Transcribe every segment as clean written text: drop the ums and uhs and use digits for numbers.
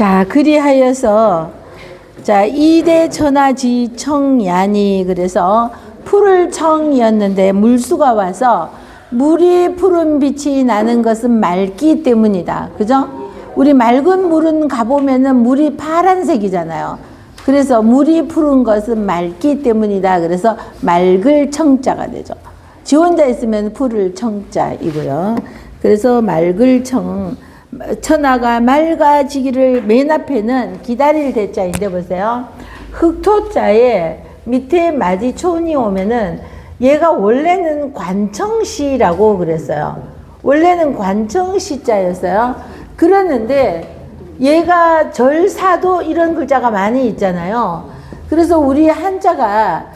자, 그리하여서 자, 이대 천하지 청야니, 그래서 푸를 청이었는데 물수가 와서 물이 푸른 빛이 나는 것은 맑기 때문이다. 그죠? 우리 맑은 물은 가보면은 물이 파란색이잖아요. 그래서 물이 푸른 것은 맑기 때문이다. 그래서 맑을 청자가 되죠. 지 혼자 있으면 푸를 청자이고요. 그래서 맑을 청, 천하가 맑아지기를 맨 앞에는 기다릴 대자인데 보세요. 흑토자에 밑에 마디촌이 오면은 얘가 원래는 관청시라고 그랬어요. 원래는 관청시자였어요. 그랬는데 얘가 절사도 이런 글자가 많이 있잖아요. 그래서 우리 한자가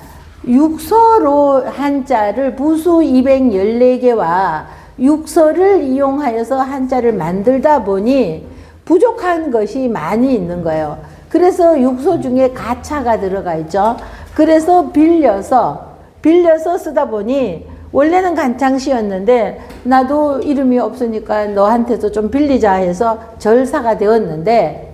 육서로 한자를 부수 214개와 육서를 이용하여서 한자를 만들다 보니 부족한 것이 많이 있는 거예요. 그래서 육서 중에 가차가 들어가 있죠. 그래서 빌려서 쓰다 보니 원래는 간창시였는데 나도 이름이 없으니까 너한테도 좀 빌리자 해서 절사가 되었는데,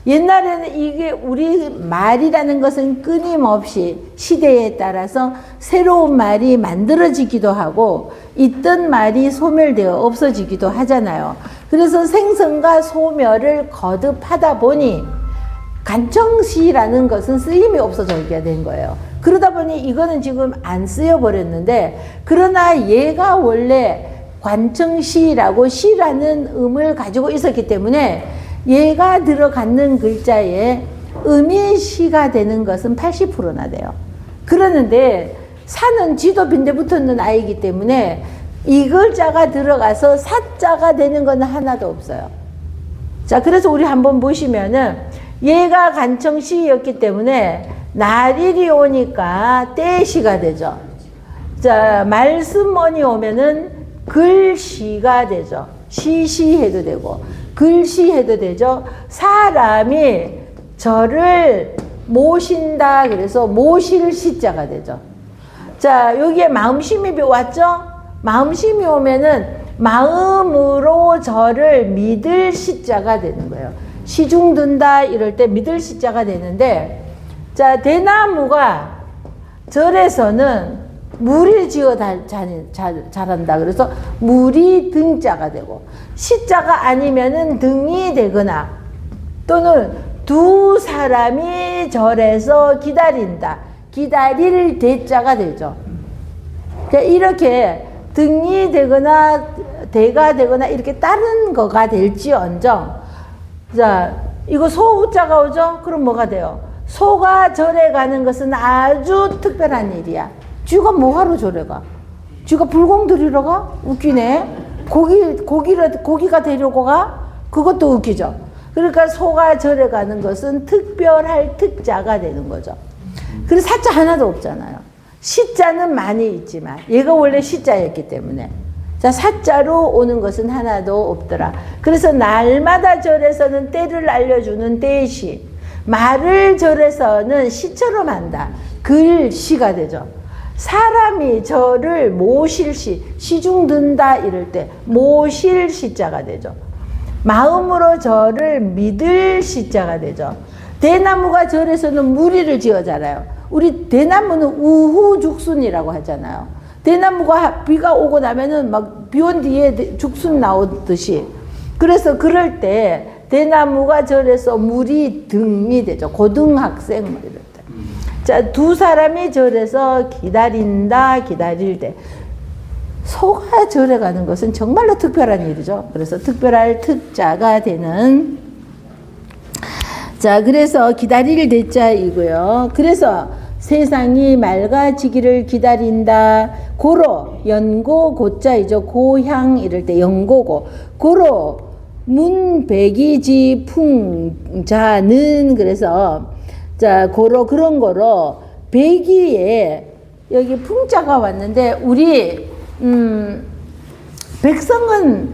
옛날에는 이게 우리 말이라는 것은 끊임없이 시대에 따라서 새로운 말이 만들어지기도 하고 있던 말이 소멸되어 없어지기도 하잖아요. 그래서 생성과 소멸을 거듭하다 보니 간청시라는 것은 쓰임이 없어지게 된 거예요. 그러다 보니 이거는 지금 안 쓰여버렸는데, 그러나 얘가 원래 관청시라고 시라는 음을 가지고 있었기 때문에 얘가 들어가는 글자에 음이 시가 되는 것은 80%나 돼요. 그러는데 사는 지도 빈대 붙었는 아이기 때문에 이 글자가 들어가서 사자가 되는 건 하나도 없어요. 자, 그래서 우리 한번 보시면은 얘가 간청시였기 때문에 날일이 오니까 때시가 되죠. 자, 말씀원이 오면은 글시가 되죠. 시시해도 되고 글시해도 되죠. 사람이 저를 모신다 그래서 모실 시자가 되죠. 자, 여기에 마음심이 왔죠? 마음심이 오면은 마음으로 저를 믿을 시자가 되는 거예요. 시중 든다 이럴 때 믿을 시자가 되는데, 자, 대나무가 절에서는 물이 지어 자란다. 그래서 물이 등자가 되고, 시자가 아니면은 등이 되거나 또는 두 사람이 절에서 기다린다. 기다릴 대자가 되죠. 그러니까 이렇게 등이 되거나 대가 되거나 이렇게 다른 거가 될지언정, 자, 이거 소자가 오죠? 그럼 뭐가 돼요? 소가 절에 가는 것은 아주 특별한 일이야. 쥐가 뭐하러 절에 가? 쥐가 불공 들이러 가? 웃기네. 고기가 되려고 가? 그것도 웃기죠. 그러니까 소가 절에 가는 것은 특별할 특자가 되는 거죠. 그래서 사자 하나도 없잖아요. 시자는 많이 있지만 얘가 원래 시자였기 때문에, 자, 사자로 오는 것은 하나도 없더라. 그래서 날마다 절에서는 때를 알려주는 때시, 말을 절에서는 시처럼 한다. 글시가 되죠. 사람이 저를 모실 시, 시중 든다 이럴 때 모실 시자가 되죠. 마음으로 저를 믿을 시자가 되죠. 대나무가 절에서는 무리를 지어 자라요. 우리 대나무는 우후죽순이라고 하잖아요. 대나무가 비가 오고 나면은 막 비 온 뒤에 죽순 나오듯이, 그래서 그럴 때 대나무가 절에서 물이 등이 되죠. 고등학생 뭐 이럴 때. 자, 두 사람이 절에서 기다린다, 기다릴 때. 소가 절에 가는 것은 정말로 특별한 일이죠. 그래서 특별할 특자가 되는, 자, 그래서 기다릴 대자이고요. 그래서 세상이 맑아지기를 기다린다. 고로, 연고 고자이죠. 고향 이럴 때 연고고. 고로 문백이지 풍자는, 그래서 자, 고로 그런 거로 백이에 여기 풍자가 왔는데, 우리 백성은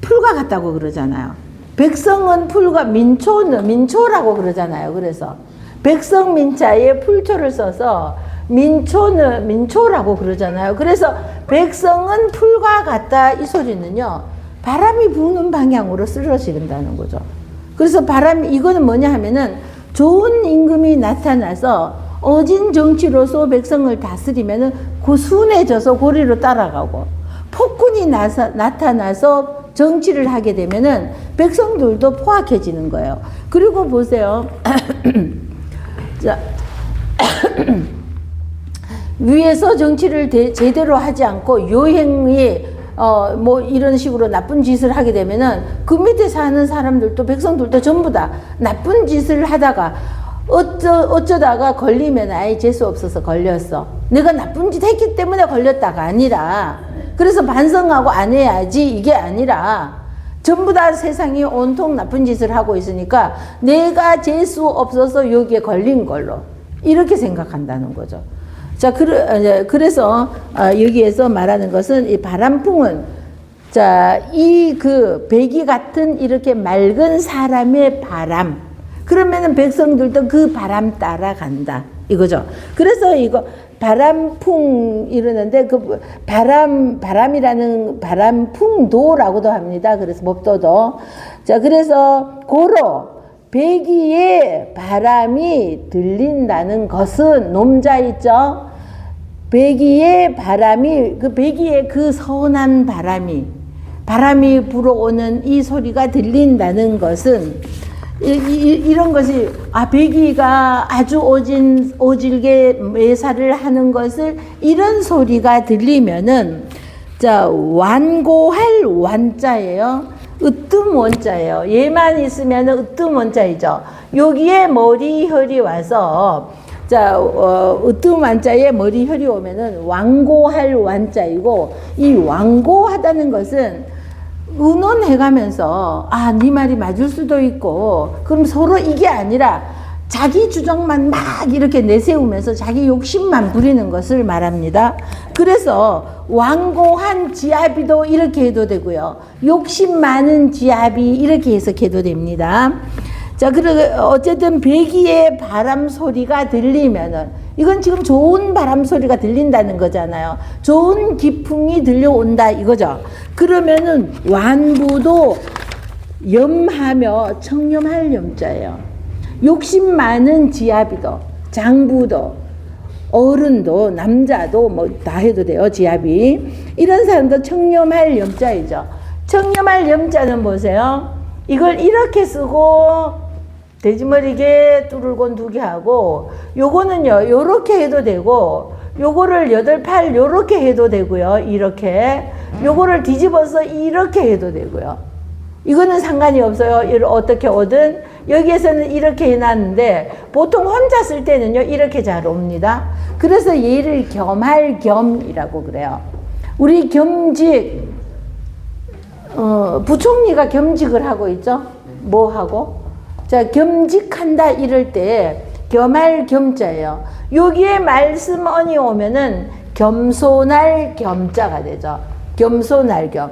풀과 같다고 그러잖아요. 백성은 풀과, 민초라고 그러잖아요. 그래서 백성민자에 풀초를 써서 민초는 민초라고 그러잖아요. 그래서 백성은 풀과 같다 이 소리는요, 바람이 부는 방향으로 쓰러진다는 거죠. 그래서 이거는 뭐냐 하면은 좋은 임금이 나타나서 어진 정치로서 백성을 다스리면은 순해져서 고리로 따라가고, 폭군이 나타나서 정치를 하게 되면은 백성들도 포악해지는 거예요. 그리고 보세요. 자, 위에서 정치를 제대로 하지 않고 요행이 뭐 이런 식으로 나쁜 짓을 하게 되면은 그 밑에 사는 사람들도 백성들도 전부 다 나쁜 짓을 하다가 어쩌다가 걸리면 아예 재수 없어서 걸렸어. 내가 나쁜 짓 했기 때문에 걸렸다가 아니라, 그래서 반성하고 안 해야지 이게 아니라 전부 다 세상이 온통 나쁜 짓을 하고 있으니까 내가 재수 없어서 여기에 걸린 걸로 이렇게 생각한다는 거죠. 자, 그래서 여기에서 말하는 것은 이 바람풍은, 자, 배기 같은 이렇게 맑은 사람의 바람, 그러면은 백성들도 그 바람 따라간다 이거죠. 그래서 이거 바람풍 이러는데 그 바람이라는 바람풍도라고도 합니다. 그래서 법도도. 자, 그래서 고로 배기에 바람이 들린다는 것은 놈자 있죠. 배기에 바람이, 그 배기에 그 선한 바람이 불어오는 이 소리가 들린다는 것은 이런 것이, 배기가 아주 오질게 매사를 하는 것을 이런 소리가 들리면은, 자, 완고할 완자예요. 으뜸 원자예요. 얘만 있으면은 으뜸 원자이죠. 여기에 머리 혈이 와서, 자, 으뜸 완자에 머리 혈이 오면은 완고할 완자이고, 이 완고하다는 것은 의논해가면서 네 말이 맞을 수도 있고, 그럼 서로 이게 아니라 자기 주장만 막 이렇게 내세우면서 자기 욕심만 부리는 것을 말합니다. 그래서 완고한 지아비도 이렇게 해도 되고요, 욕심 많은 지아비 이렇게 해석해도 됩니다. 자, 어쨌든 배기의 바람 소리가 들리면은, 이건 지금 좋은 바람 소리가 들린다는 거잖아요. 좋은 기풍이 들려온다 이거죠. 그러면은 완부도 염하며 청렴할 염자예요. 욕심 많은 지아비도, 장부도, 어른도, 남자도 뭐 다 해도 돼요, 지아비. 이런 사람도 청렴할 염자이죠. 청렴할 염자는 보세요. 이걸 이렇게 쓰고 돼지머리게 뚜를곤 두개 하고, 요거는요 요렇게 해도 되고, 요거를 8팔 요렇게 해도 되고요, 이렇게. 요거를 뒤집어서 이렇게 해도 되고요. 이거는 상관이 없어요. 어떻게 오든. 여기에서는 이렇게 해놨는데 보통 혼자 쓸 때는요 이렇게 잘 옵니다. 그래서 얘를 겸할 겸이라고 그래요. 우리 겸직, 부총리가 겸직을 하고 있죠. 뭐 하고? 자, 겸직한다 이럴 때 겸할 겸자예요. 여기에 말씀언이 오면은 겸손할 겸자가 되죠. 겸손할 겸.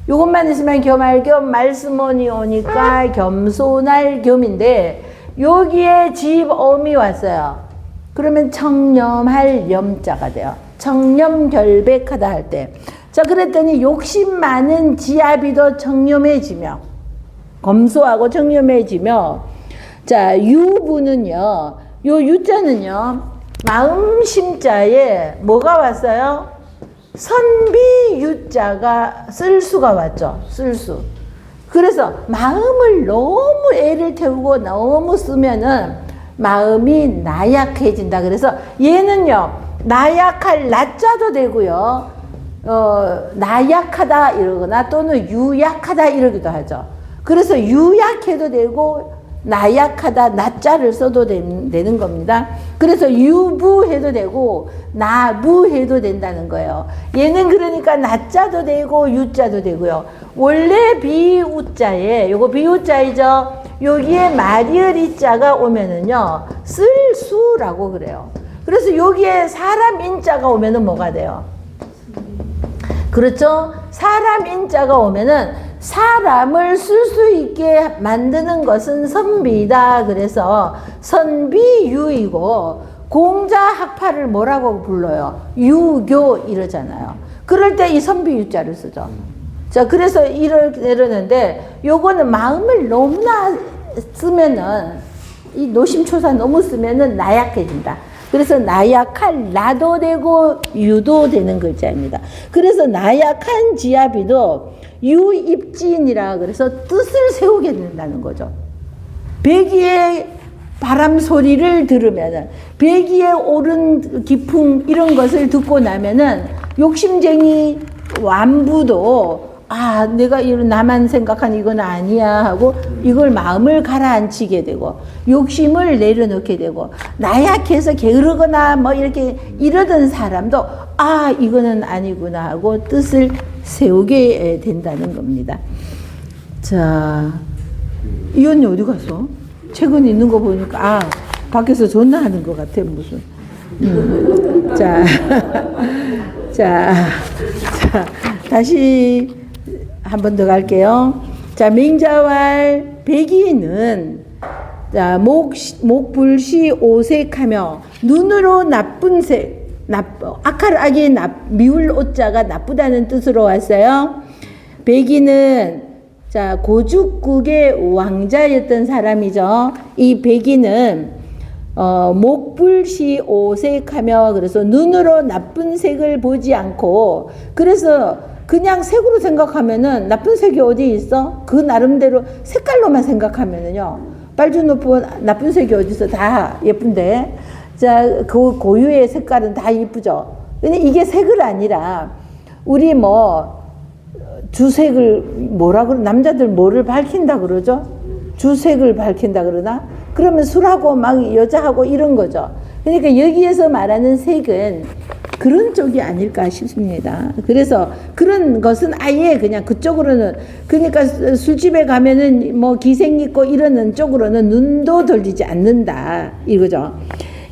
요것만 있으면 겸할 겸, 말씀언이 오니까 겸손할 겸인데, 여기에 지음이 왔어요. 그러면 청렴할 염자가 돼요. 청렴결백하다 할 때. 자, 그랬더니 욕심 많은 지아비도 청렴해지며, 검소하고 청렴해지며, 자, 유부는요, 요 유자는요, 마음심자에 뭐가 왔어요? 선비 유자가 쓸수가 왔죠. 쓸수. 그래서 마음을 너무 애를 태우고 너무 쓰면은 마음이 나약해진다. 그래서 얘는요, 나약할 나자도 되고요, 나약하다 이러거나 또는 유약하다 이러기도 하죠. 그래서 유약해도 되고 나약하다 나자를 써도 되는 겁니다. 그래서 유부해도 되고 나부해도 된다는 거예요. 얘는 그러니까 나자도 되고 유자도 되고요. 원래 비우자에, 요거 비우자이죠. 여기에 마리얼이자가 오면은요 쓸수라고 그래요. 그래서 여기에 사람 인자가 오면은 뭐가 돼요? 그렇죠? 사람 인자가 오면은 사람을 쓸 수 있게 만드는 것은 선비다. 그래서 선비유이고, 공자학파를 뭐라고 불러요? 유교 이러잖아요. 그럴 때 이 선비유자를 쓰죠. 자, 그래서 이러는데 요거는 마음을 너무나 쓰면은 이 노심초사 너무 쓰면은 나약해진다. 그래서 나약할 나도 되고 유도 되는 글자입니다. 그래서 나약한 지아비도 유입진이라 그래서 뜻을 세우게 된다는 거죠. 배기의 바람 소리를 들으면은, 배기에 오른 기풍 이런 것을 듣고 나면은 욕심쟁이 완부도 아, 내가 이런 나만 생각한 이건 아니야 하고 이걸 마음을 가라앉히게 되고 욕심을 내려놓게 되고, 나약해서 게으르거나 뭐 이렇게 이러던 사람도 아, 이거는 아니구나 하고 뜻을 세우게 된다는 겁니다. 자, 이 언니 어디 갔어? 책은 있는 거 보니까 아, 밖에서 전화하는 것 같아 무슨. 자, 자, 다시 한 번 더 갈게요. 자, 맹자왈 백이는 자, 목불시 오색하며 눈으로 나쁜 색, 악할 악이 미울 오자가 나쁘다는 뜻으로 왔어요. 백이는 자, 고죽국의 왕자였던 사람이죠. 이 백이는 목불시 오색하며 그래서 눈으로 나쁜 색을 보지 않고, 그래서 그냥 색으로 생각하면은 나쁜 색이 어디 있어? 그 나름대로 색깔로만 생각하면은요, 빨주노프 나쁜 색이 어디 있어? 다 예쁜데. 자, 그 고유의 색깔은 다 예쁘죠. 근데 이게 색을 아니라 우리 뭐 주색을 뭐라 그러, 남자들 뭐를 밝힌다 그러죠? 주색을 밝힌다 그러나? 그러면 술하고 막 여자하고 이런 거죠. 그러니까 여기에서 말하는 색은 그런 쪽이 아닐까 싶습니다. 그래서 그런 것은 아예 그냥 그쪽으로는, 그러니까 술집에 가면은 뭐 기생 있고 이러는 쪽으로는 눈도 돌리지 않는다 이거죠.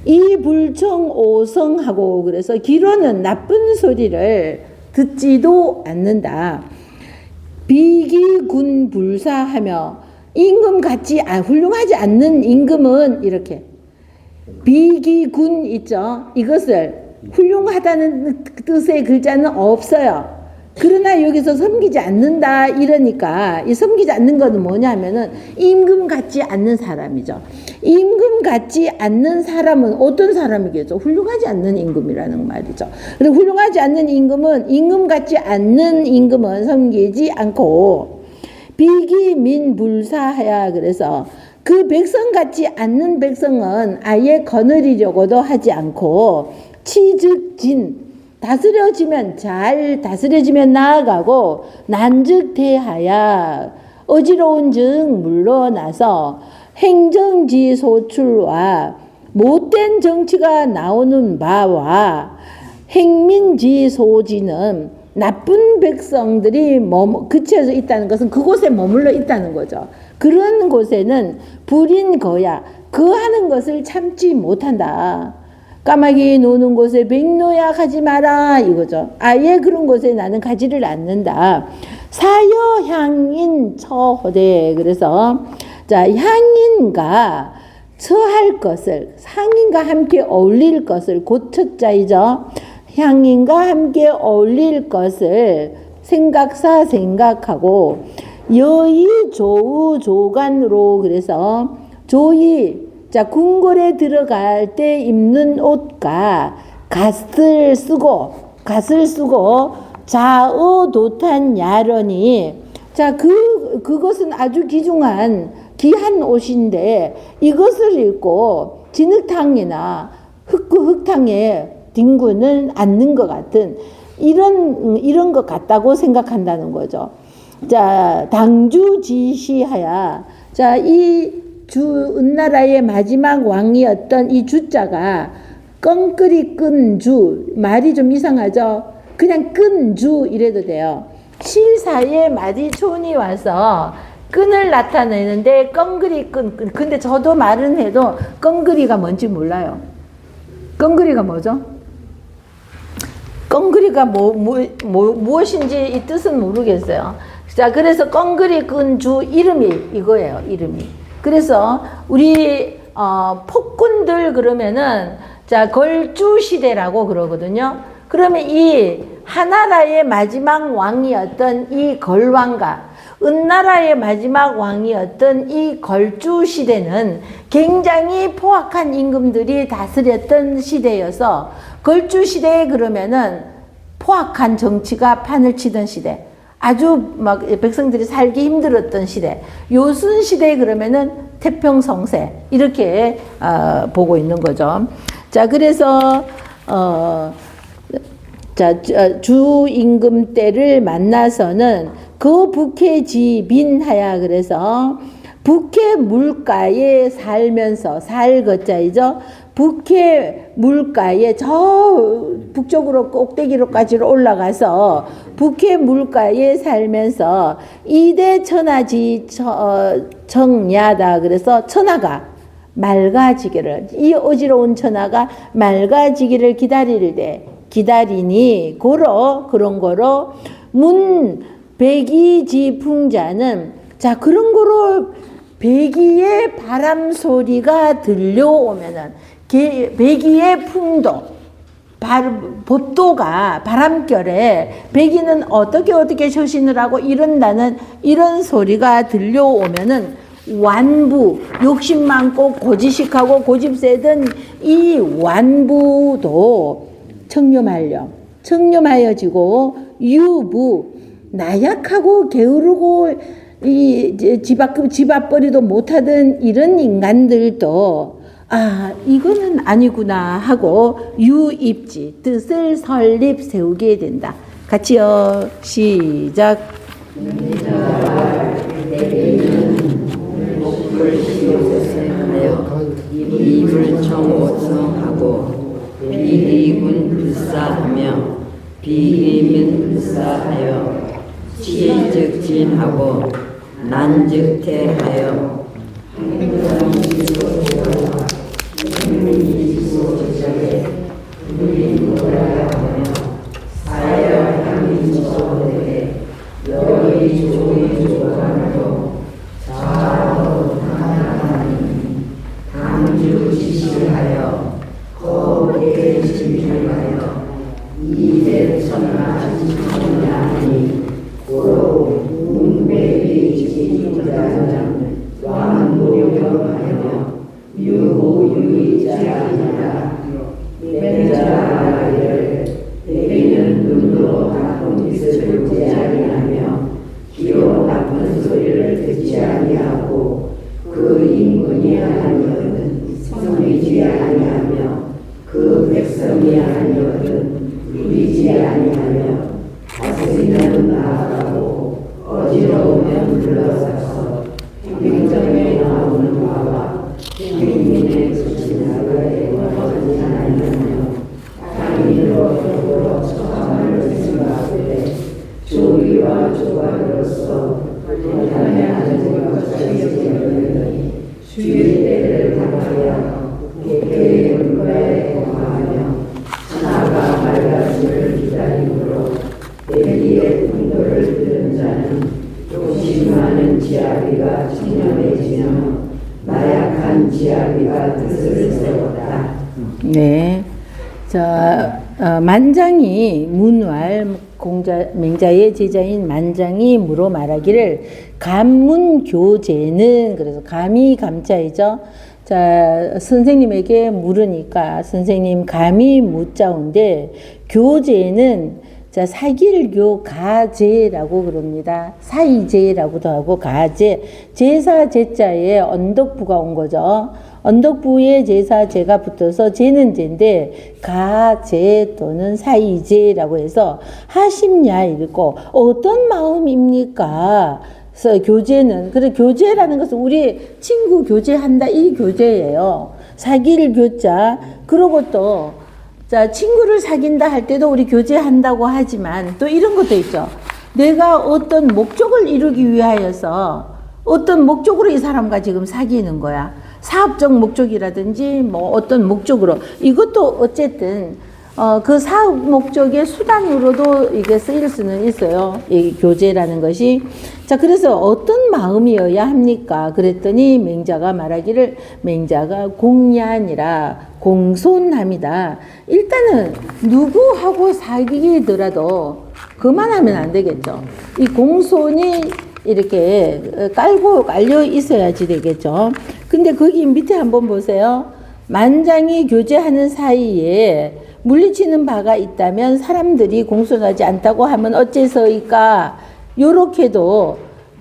이 불청 오성하고 그래서 귀로는 나쁜 소리를 듣지도 않는다. 비기군 불사하며 임금 같지 훌륭하지 않는 임금은 이렇게 비기군 있죠. 이것을 훌륭하다는 뜻의 글자는 없어요. 그러나 여기서 섬기지 않는다 이러니까 이 섬기지 않는 것은 뭐냐면은 임금 같지 않는 사람이죠. 임금 같지 않는 사람은 어떤 사람이겠죠? 훌륭하지 않는 임금이라는 말이죠. 그리고 훌륭하지 않는 임금은 임금 같지 않는 임금은 섬기지 않고 비기민불사하야 그래서 그 백성 같지 않는 백성은 아예 거느리려고도 하지 않고 치즉진 다스려지면 잘 다스려지면 나아가고 난즉대하야 어지러운 즉 물러나서 행정지 소출과 못된 정치가 나오는 바와 행민지 소지는 나쁜 백성들이 그쳐져 있다는 것은 그곳에 머물러 있다는 거죠. 그런 곳에는 불인 거야 그 하는 것을 참지 못한다. 까마귀 노는 곳에 백노약 하지 마라 이거죠. 아예 그런 곳에 나는 가지를 않는다. 사여향인 처호대 그래서 자 향인과 처할 것을 상인과 함께 어울릴 것을 고처자이죠. 향인과 함께 어울릴 것을 생각사 생각하고 여의 조우 조간으로 그래서 조의 자 궁궐에 들어갈 때 입는 옷과 갓을 쓰고 자어도탄 야런이 자 그것은 아주 귀중한 귀한 옷인데 이것을 입고 진흙탕이나 흙탕에 뒹구는 않는 것 같은 이런 것 같다고 생각한다는 거죠. 자 당주지시하야 자 이 은나라의 마지막 왕이었던 이 주자가 껑끄리 끈 주 말이 좀 이상하죠. 그냥 끈 주 이래도 돼요. 실사에 마디촌이 와서 끈을 나타내는데 껑그리 끈 근데 저도 말은 해도 껑그리가 뭔지 몰라요. 껑그리가 뭐죠? 껑그리가 무엇인지 이 뜻은 모르겠어요. 자 그래서 껑그리 끈 주 이름이 이거예요. 이름이. 그래서 우리 폭군들 그러면은 자 걸주 시대라고 그러거든요. 그러면 이 하나라의 마지막 왕이었던 이 걸왕과 은나라의 마지막 왕이었던 이 걸주 시대는 굉장히 포악한 임금들이 다스렸던 시대여서 걸주 시대에 그러면은 포악한 정치가 판을 치던 시대, 아주 막 백성들이 살기 힘들었던 시대, 요순 시대에 그러면은 태평성세 이렇게 보고 있는 거죠. 자, 그래서 주 임금 때를 만나서는 그 북해지민하야, 그래서 북해 물가에 살면서, 살 거자이죠. 북해 물가에 저 북쪽으로 꼭대기로까지 올라가서 북해 물가에 살면서 이대 천하지 정야다. 그래서 천하가 맑아지기를, 이 어지러운 천하가 맑아지기를 기다리니 그런 거로 문 백이지풍자는, 자, 그런 거로 백이의 바람 소리가 들려오면은 백이의 풍도, 법도가 바람결에 백이는 어떻게 처신을 하고 이런다는 이런 소리가 들려오면은 완부, 욕심 많고 고지식하고 고집세던 이 완부도 청렴하여지고 유부, 나약하고 게으르고 집 앞벌이도 못하던 이런 인간들도 이거는 아니구나 하고 유입지, 뜻을 설립 세우게 된다. 같이요. 시작. 입을 청오성하고 비리군 불사하며 비리민 불사하여 치즉진하고 난즉태하여 네. 만장이 문왈 맹자의 제자인 만장이 물어 말하기를 감문교제는, 그래서 감이 감자이죠. 자, 선생님에게 물으니까 선생님 감이 묻자온데 교제는 자, 사길교 가제라고 그럽니다. 사이제라고도 하고 가제, 제사 제자에 언덕부가 온 거죠. 언덕부에 제사 제가 붙어서 제는 제인데 가제 또는 사이제라고 해서 하심야 읽고 어떤 마음입니까? 그래서 교제는, 그래 교제라는 것은 우리 친구 교제한다 이 교제예요. 사귈 교자. 그러고 또 자, 친구를 사귄다 할 때도 우리 교제한다고 하지만 또 이런 것도 있죠. 내가 어떤 목적을 이루기 위하여서 어떤 목적으로 이 사람과 지금 사귀는 거야. 사업적 목적이라든지 뭐 어떤 목적으로, 이것도 어쨌든 그 사업 목적의 수단으로도 이게 쓰일 수는 있어요. 이 교제라는 것이. 자, 그래서 어떤 마음이어야 합니까? 그랬더니 맹자가 말하기를, 맹자가 공야니라 공손함이다. 일단은 누구하고 사귀더라도 그만하면 안 되겠죠. 이 공손이 이렇게 깔려 있어야지 되겠죠. 근데 거기 밑에 한번 보세요. 만장이 교제하는 사이에 물리치는 바가 있다면 사람들이 공손하지 않다고 하면 어째서일까? 요렇게도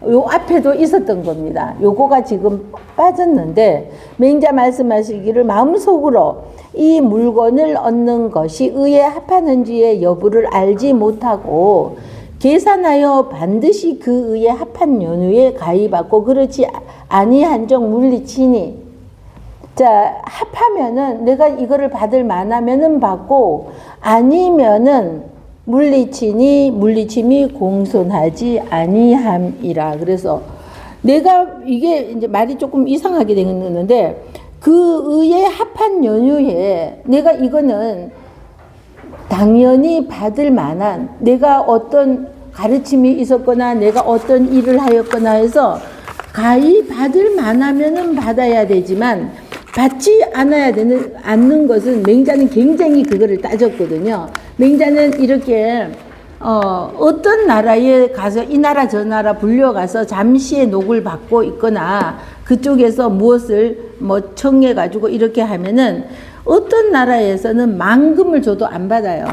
요 앞에도 있었던 겁니다. 요거가 지금 빠졌는데 맹자 말씀하시기를 마음속으로 이 물건을 얻는 것이 의에 합하는지의 여부를 알지 못하고 계산하여 반드시 그 의에 합한 연후에 가입하고 그렇지 아니한적 물리치니. 자, 합하면은 내가 이거를 받을 만하면은 받고 아니면은 물리침이 공손하지 아니함이라. 그래서 내가 이게 이제 말이 조금 이상하게 되는데 그 의에 합한 연후에 내가 이거는 당연히 받을 만한 내가 어떤 가르침이 있었거나 내가 어떤 일을 하였거나 해서 가히 받을 만하면은 받아야 되지만 받지 않는 것은 맹자는 굉장히 그거를 따졌거든요. 맹자는 이렇게 어떤 나라에 가서 이 나라 저 나라 불려가서 잠시의 녹을 받고 있거나 그쪽에서 무엇을 뭐 청해 가지고 이렇게 하면은 어떤 나라에서는 만금을 줘도 안 받아요.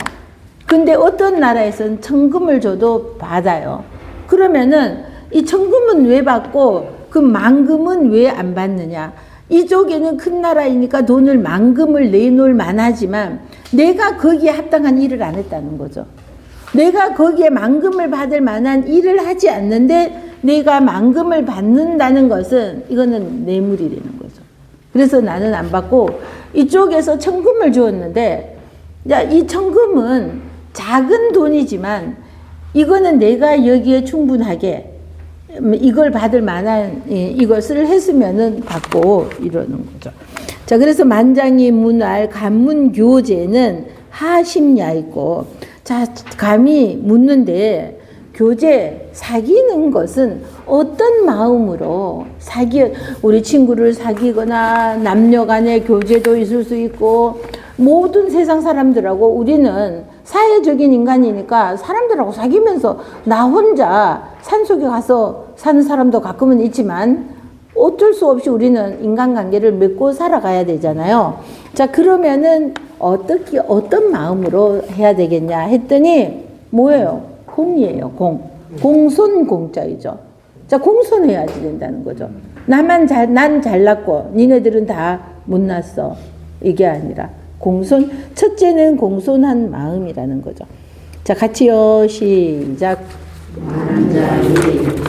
근데 어떤 나라에서는 천금을 줘도 받아요. 그러면은 이 천금은 왜 받고 그 만금은 왜 안 받느냐? 이쪽에는 큰 나라이니까 돈을 만금을 내놓을 만하지만 내가 거기에 합당한 일을 안 했다는 거죠. 내가 거기에 만금을 받을 만한 일을 하지 않는데 내가 만금을 받는다는 것은 이거는 뇌물이 되는 거죠. 그래서 나는 안 받고 이쪽에서 천금을 주었는데 이 천금은 작은 돈이지만 이거는 내가 여기에 충분하게 이걸 받을 만한 이것을 했으면은 받고 이러는 거죠. 자, 그래서 만장이 문할 간문교제는 하심야 있고, 자, 감히 묻는데 교제 사귀는 것은 어떤 마음으로 우리 친구를 사귀거나 남녀간의 교제도 있을 수 있고 모든 세상 사람들하고 우리는 사회적인 인간이니까 사람들하고 사귀면서 나 혼자 산속에 가서 사는 사람도 가끔은 있지만 어쩔 수 없이 우리는 인간관계를 맺고 살아가야 되잖아요. 자, 그러면은 어떤 마음으로 해야 되겠냐 했더니 뭐예요? 공이에요. 공손 공자이죠. 자, 공손해야지 된다는 거죠. 난 잘났고 니네들은 다 못났어. 이게 아니라 첫째는 공손한 마음이라는 거죠. 자, 같이요. 시작. 만장이